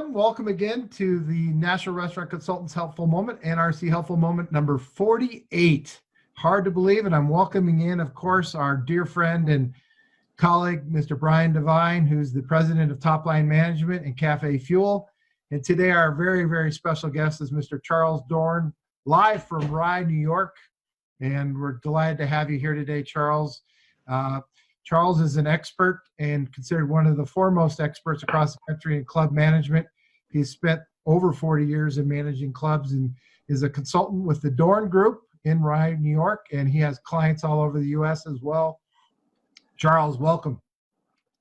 everyone. Welcome again to the National Restaurant Consultants Helpful Moment, NRC Helpful Moment number 48. Hard to believe, and I'm welcoming in, of course, our dear friend and colleague, Mr. Brian Devine, who's the president of Top Line Management and Cafe Fuel. And today our very, very special guest is Mr. Charles Dorn, live from Rye, New York. And we're delighted to have you here today, Charles. Charles is an expert and considered one of the foremost experts across the country in club management. He's spent over 40 years in managing clubs and is a consultant with the Dorn Group in Rye, New York, and he has clients all over the U.S. as well. Charles, welcome.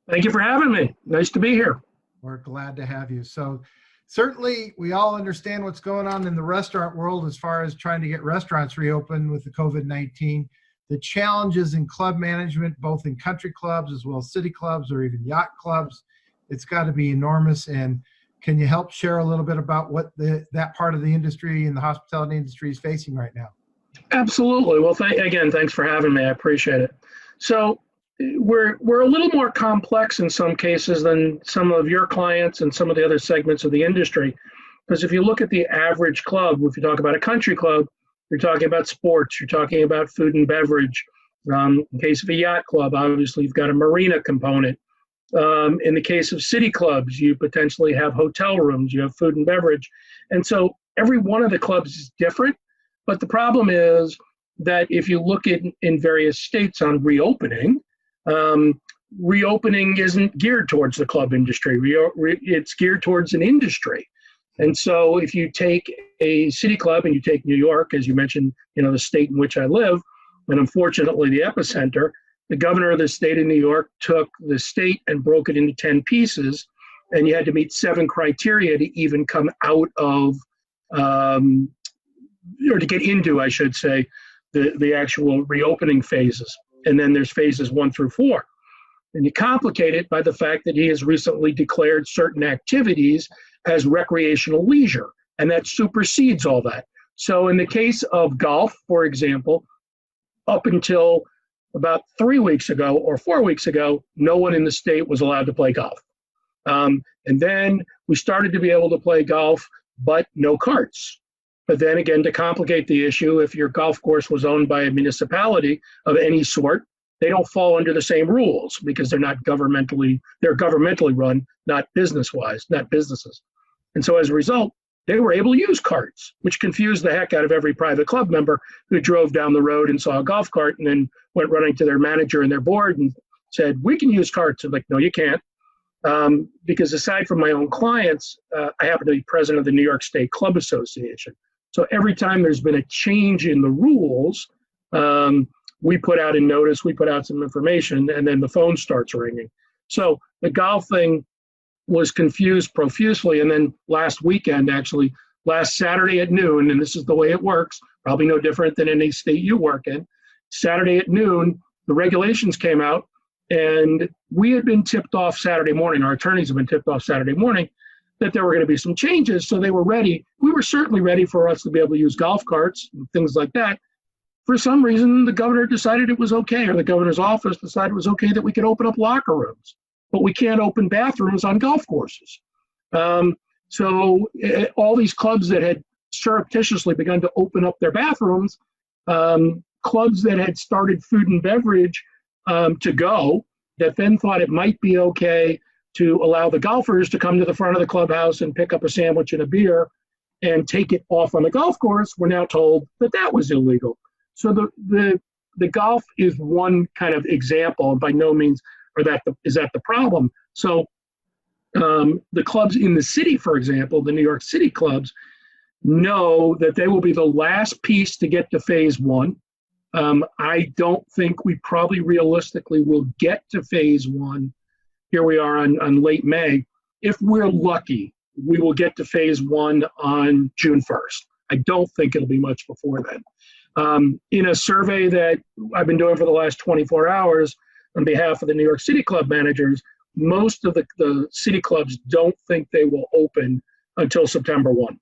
Thank you for having me. Nice to be here. We're glad to have you. So certainly we all understand what's going on in the restaurant world as far as trying to get restaurants reopened with the COVID-19. The challenges in club management, both in country clubs as well as city clubs or even yacht clubs, it's got to be enormous. And can you help share a little bit about what that part of the industry and the hospitality industry is facing right now? Absolutely. Well, again, thanks for having me. I appreciate it. So we're a little more complex in some cases than some of your clients and some of the other segments of the industry. Because if you look at the average club, if you talk about a country club, you're talking about sports, you're talking about food and beverage. In case of a yacht club, obviously you've got a marina component. In the case of city clubs, you potentially have hotel rooms, you have food and beverage. And so every one of the clubs is different. But the problem is that if you look in various states on reopening, reopening isn't geared towards the club industry. It's geared towards an industry. And so if you take a city club and you take New York, as you mentioned, the state in which I live, and unfortunately the epicenter, the governor of the state of New York took the state and broke it into 10 pieces, and you had to meet 7 criteria to even come out of, or to get into, I should say, the actual reopening phases. And then there's phases 1 through 4. And you complicate it by the fact that he has recently declared certain activities as recreational leisure, and that supersedes all that. So in the case of golf, for example, up until about 3 weeks ago or 4 weeks ago, no one in the state was allowed to play golf. And then we started to be able to play golf, but no carts. But then again, to complicate the issue, if your golf course was owned by a municipality of any sort, they don't fall under the same rules because they're governmentally run, not business-wise, not businesses. And so as a result, they were able to use carts, which confused the heck out of every private club member who drove down the road and saw a golf cart and then went running to their manager and their board and said, "We can use carts." I'm like, "No, you can't." Because aside from my own clients, I happen to be president of the New York State Club Association. So every time there's been a change in the rules, we put out a notice, we put out some information, and then the phone starts ringing. So the golf thing was confused profusely. And then last weekend, actually, last Saturday at noon, and this is the way it works, probably no different than any state you work in, Saturday at noon, the regulations came out, and we had been tipped off Saturday morning, our attorneys have been tipped off Saturday morning, that there were going to be some changes, so they were ready. We were certainly ready for us to be able to use golf carts and things like that. For some reason, the governor decided it was okay, or the governor's office decided it was okay that we could open up locker rooms, but we can't open bathrooms on golf courses. So all these clubs that had surreptitiously begun to open up their bathrooms, clubs that had started food and beverage to go, that then thought it might be okay to allow the golfers to come to the front of the clubhouse and pick up a sandwich and a beer and take it off on the golf course, we're now told that that was illegal. So the golf is one kind of example, and by no means is that the problem. So the clubs in the city, for example, the New York City clubs, know that they will be the last piece to get to phase 1. I don't think we probably realistically will get to phase 1. Here we are on late May. If we're lucky, we will get to phase 1 on June 1st. I don't think it'll be much before then. In a survey that I've been doing for the last 24 hours on behalf of the New York City club managers, most of the city clubs don't think they will open until September 1.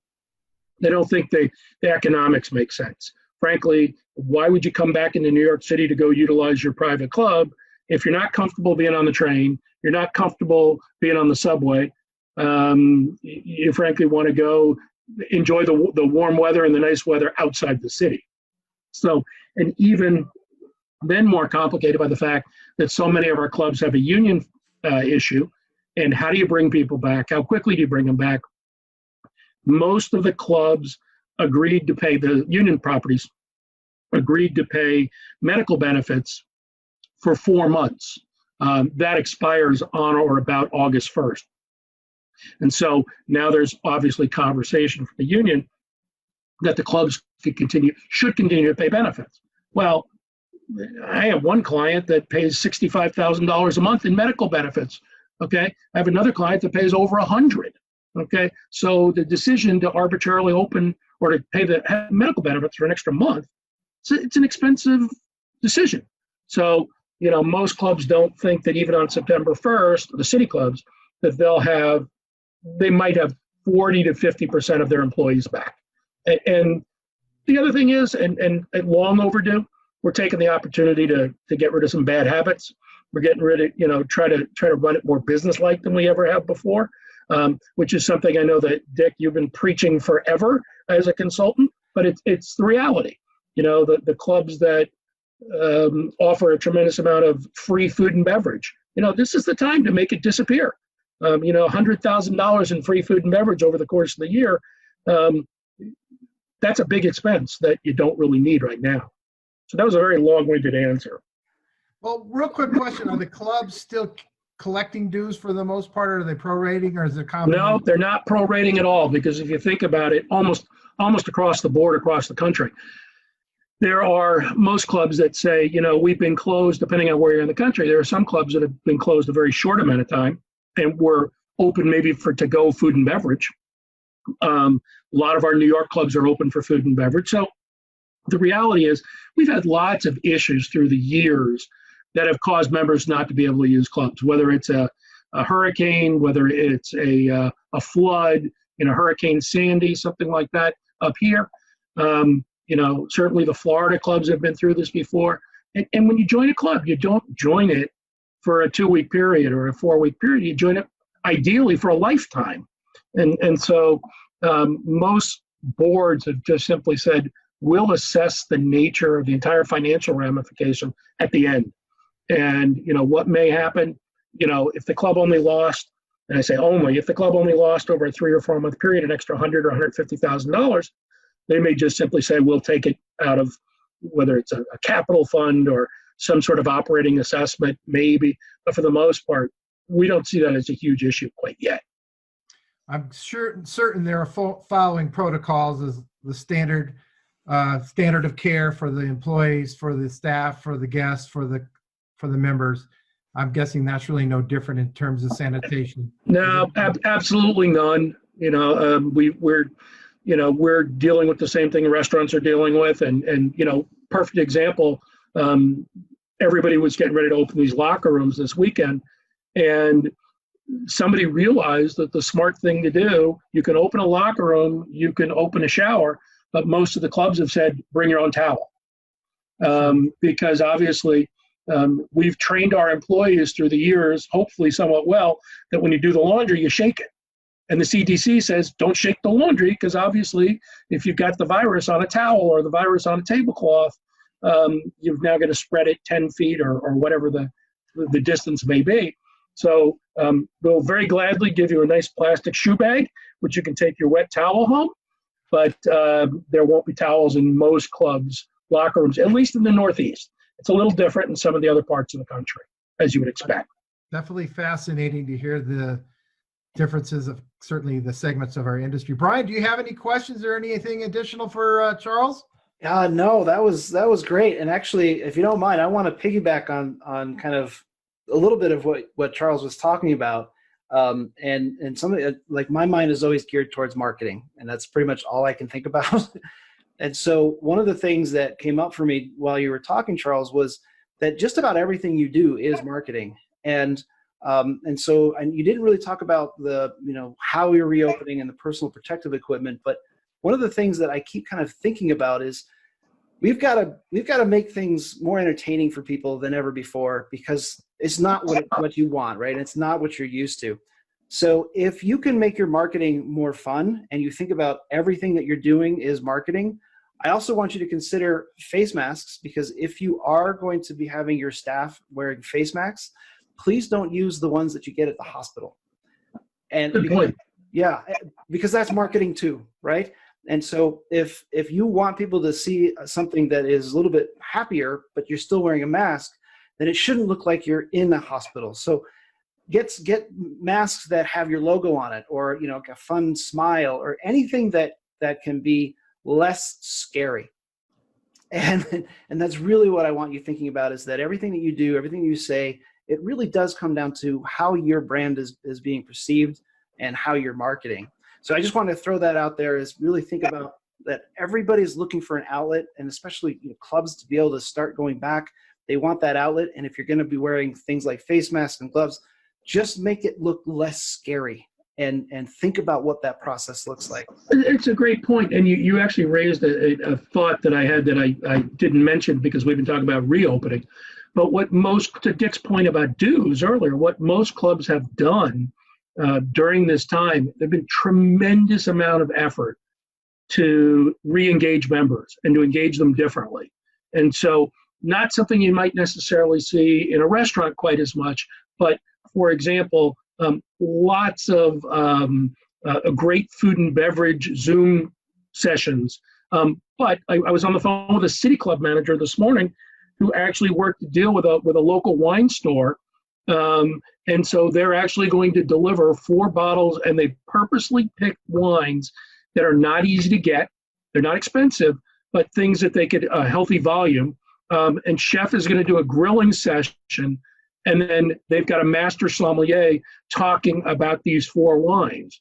They don't think the economics make sense. Frankly, why would you come back into New York City to go utilize your private club if you're not comfortable being on the train, you're not comfortable being on the subway, You frankly want to go enjoy the warm weather and the nice weather outside the city. So, and even then more complicated by the fact that so many of our clubs have a union issue. And how do you bring people back? How quickly do you bring them back? Most of the clubs agreed to pay, the union properties agreed to pay medical benefits for 4 months. That expires on or about August 1st. And so now there's obviously conversation from the union that the clubs should continue to pay benefits. Well, I have one client that pays $65,000 a month in medical benefits. Okay, I have another client that pays over 100. Okay, so the decision to arbitrarily open or to pay the medical benefits for an extra month, it's an expensive decision. So, you know, most clubs don't think that even on September 1st, the city clubs, that they might have 40 to 50% of their employees back. And the other thing is, and long overdue, we're taking the opportunity to get rid of some bad habits. We're getting rid of, you know, try to run it more business-like than we ever have before, which is something I know that, Dick, you've been preaching forever as a consultant, but it's the reality. You know, the clubs that offer a tremendous amount of free food and beverage, you know, this is the time to make it disappear. You know, $100,000 in free food and beverage over the course of the year, that's a big expense that you don't really need right now. So that was a very long-winded answer. Well, real quick question. Are the clubs still collecting dues for the most part, or are they prorating, or is it a combination? No, they're not prorating at all, because if you think about it, almost across the board, across the country, there are most clubs that say, you know, we've been closed, depending on where you're in the country. There are some clubs that have been closed a very short amount of time and were open maybe for to-go food and beverage. A lot of our New York clubs are open for food and beverage. So the reality is we've had lots of issues through the years that have caused members not to be able to use clubs, whether it's a hurricane, whether it's a flood, you know, Hurricane Sandy, something like that up here. You know, certainly the Florida clubs have been through this before. And when you join a club, you don't join it for a 2-week period or a 4-week period. You join it ideally for a lifetime. And so most boards have just simply said, we'll assess the nature of the entire financial ramification at the end. And, you know, what may happen, you know, if the club only lost, and I say only, if the club only lost over a 3 or 4 month period, an extra $100,000 or $150,000, they may just simply say, we'll take it out of whether it's a capital fund or some sort of operating assessment, maybe. But for the most part, we don't see that as a huge issue quite yet. I'm certain there are following protocols as the standard of care for the employees, for the staff, for the guests, for the members. I'm guessing that's really no different in terms of sanitation. No, absolutely none. You know, we're dealing with the same thing restaurants are dealing with, and you know, perfect example. Everybody was getting ready to open these locker rooms this weekend, and somebody realized that the smart thing to do, you can open a locker room, you can open a shower, but most of the clubs have said, bring your own towel. Because obviously we've trained our employees through the years, hopefully somewhat well, that when you do the laundry, you shake it. And the CDC says, don't shake the laundry, because obviously if you've got the virus on a towel or the virus on a tablecloth, you're now going to spread it 10 feet or whatever the distance may be. So we'll very gladly give you a nice plastic shoe bag, which you can take your wet towel home, but there won't be towels in most clubs' locker rooms, at least in the Northeast. It's a little different in some of the other parts of the country, as you would expect. Definitely fascinating to hear the differences of certainly the segments of our industry. Brian, do you have any questions or anything additional for Charles? No, that was great. And actually, if you don't mind, I want to piggyback on kind of a little bit of what Charles was talking about. And something like my mind is always geared towards marketing, and that's pretty much all I can think about. And so one of the things that came up for me while you were talking, Charles, was that just about everything you do is marketing. And so you didn't really talk about how you're reopening and the personal protective equipment, but one of the things that I keep kind of thinking about is we've got to make things more entertaining for people than ever before, because it's not what you want, right? It's not what you're used to. So if you can make your marketing more fun and you think about everything that you're doing is marketing, I also want you to consider face masks, because if you are going to be having your staff wearing face masks, please don't use the ones that you get at the hospital. And Good point. yeah, because that's marketing too, right? And so if you want people to see something that is a little bit happier, but you're still wearing a mask, then it shouldn't look like you're in a hospital. So get masks that have your logo on it, or a fun smile, or anything that can be less scary. And that's really what I want you thinking about, is that everything that you do, everything you say, it really does come down to how your brand is being perceived and how you're marketing. So I just want to throw that out there, is really think about that. Everybody's looking for an outlet, and especially clubs, to be able to start going back. They want that outlet. And if you're going to be wearing things like face masks and gloves, just make it look less scary, and think about what that process looks like. It's a great point. And you actually raised a thought that I had that I didn't mention, because we've been talking about reopening. But what to Dick's point about dues earlier, what most clubs have done during this time, there've been tremendous amount of effort to re-engage members and to engage them differently. And so not something you might necessarily see in a restaurant quite as much, but for example, lots of great food and beverage Zoom sessions. But I was on the phone with a city club manager this morning who actually worked to deal with a local wine store. And so they're actually going to deliver 4 bottles, and they purposely picked wines that are not easy to get. They're not expensive, but things that they could, a healthy volume. And chef is going to do a grilling session, and then they've got a master sommelier talking about these 4 wines.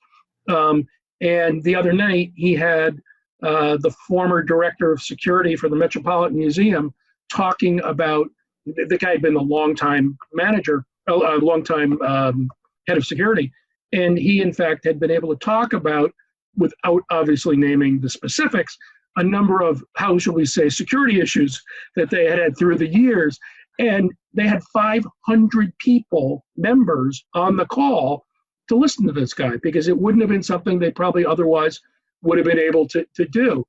And the other night he had the former director of security for the Metropolitan Museum talking about, the guy had been a longtime manager, a longtime head of security. And he, in fact, had been able to talk about, without obviously naming the specifics, a number of, how shall we say, security issues that they had through the years. And they had 500 people, members, on the call to listen to this guy, because it wouldn't have been something they probably otherwise would have been able to do.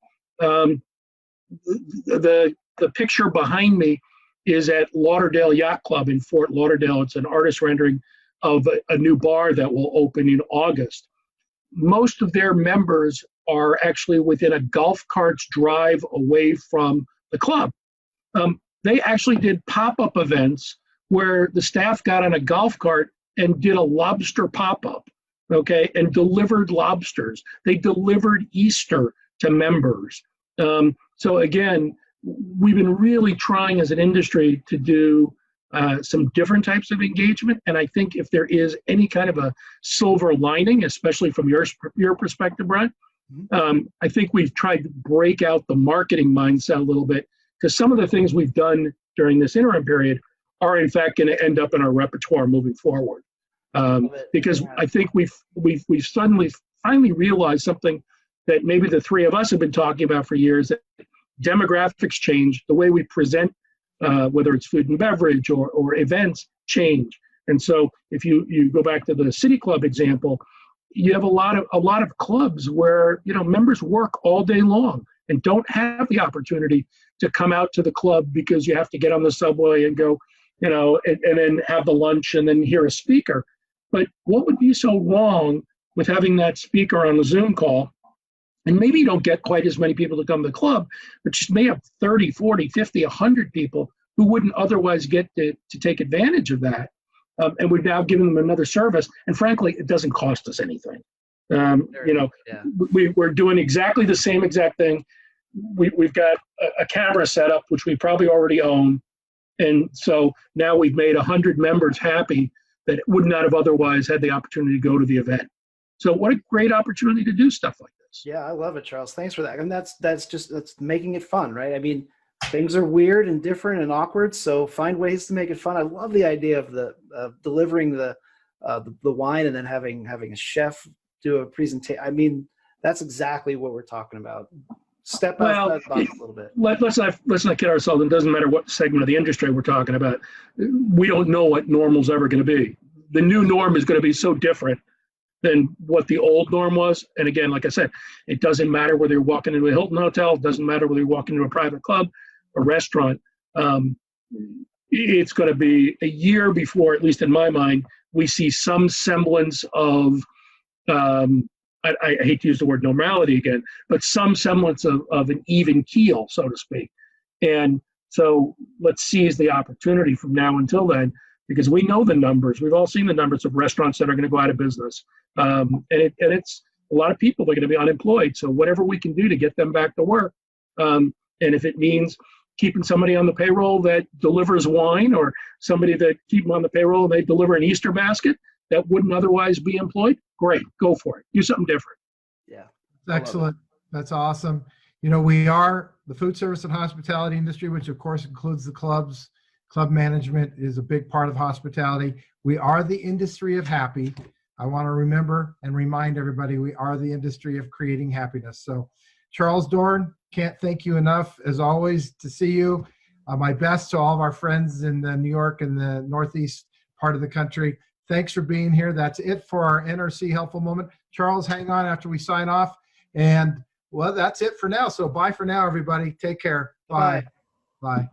The picture behind me is at Lauderdale Yacht Club in Fort Lauderdale. It's an artist rendering of a new bar that will open in August. Most of their members are actually within a golf cart's drive away from the club. They actually did pop-up events where the staff got on a golf cart and did a lobster pop-up, okay, and delivered lobsters. They delivered Easter to members. So again, we've been really trying as an industry to do some different types of engagement. And I think if there is any kind of a silver lining, especially from your perspective, Brian, I think we've tried to break out the marketing mindset a little bit, because some of the things we've done during this interim period are in fact going to end up in our repertoire moving forward. Because I think we've suddenly finally realized something that maybe the 3 of us have been talking about for years, that demographics change, the way we present, whether it's food and beverage or events, change. And so if you go back to the city club example, you have a lot of clubs where members work all day long and don't have the opportunity to come out to the club, because you have to get on the subway and go, and then have the lunch and then hear a speaker. But what would be so wrong with having that speaker on the Zoom call? And maybe you don't get quite as many people to come to the club, but you may have 30, 40, 50, 100 people who wouldn't otherwise get to take advantage of that. And we've now given them another service. And frankly, it doesn't cost us anything. We're doing exactly the same exact thing. We've got a camera set up, which we probably already own. And so now we've made 100 members happy that would not have otherwise had the opportunity to go to the event. So what a great opportunity to do stuff like this. Yeah, I love it, Charles. Thanks for that. And that's making it fun, right? I mean, things are weird and different and awkward, so find ways to make it fun. I love the idea of delivering the wine and then having a chef do a presentation. I mean, that's exactly what we're talking about. Step outside the box a little bit. Let's not kid ourselves. It doesn't matter what segment of the industry we're talking about. We don't know what normal's ever going to be. The new norm is going to be so different than what the old norm was. And again, like I said, it doesn't matter whether you're walking into a Hilton hotel, it doesn't matter whether you're walking into a private club, a restaurant. It's going to be a year before, at least in my mind, we see some semblance of, I hate to use the word normality again, but some semblance of an even keel, so to speak. And so let's seize the opportunity from now until then, because we know the numbers. We've all seen the numbers of restaurants that are going to go out of business. And it's a lot of people that are going to be unemployed. So whatever we can do to get them back to work. And if it means keeping somebody on the payroll that delivers wine, or somebody that keep them on the payroll and they deliver an Easter basket that wouldn't otherwise be employed, great, go for it. Do something different. Yeah. Excellent. That's awesome. You know, we are the food service and hospitality industry, which of course includes the clubs. Club management is a big part of hospitality. We are the industry of happy. I want to remember and remind everybody we are the industry of creating happiness. So Charles Dorn, can't thank you enough, as always, to see you. My best to all of our friends in the New York and the Northeast part of the country. Thanks for being here. That's it for our NRC Helpful Moment. Charles, hang on after we sign off. And, well, that's it for now. So bye for now, everybody. Take care. Bye. Bye.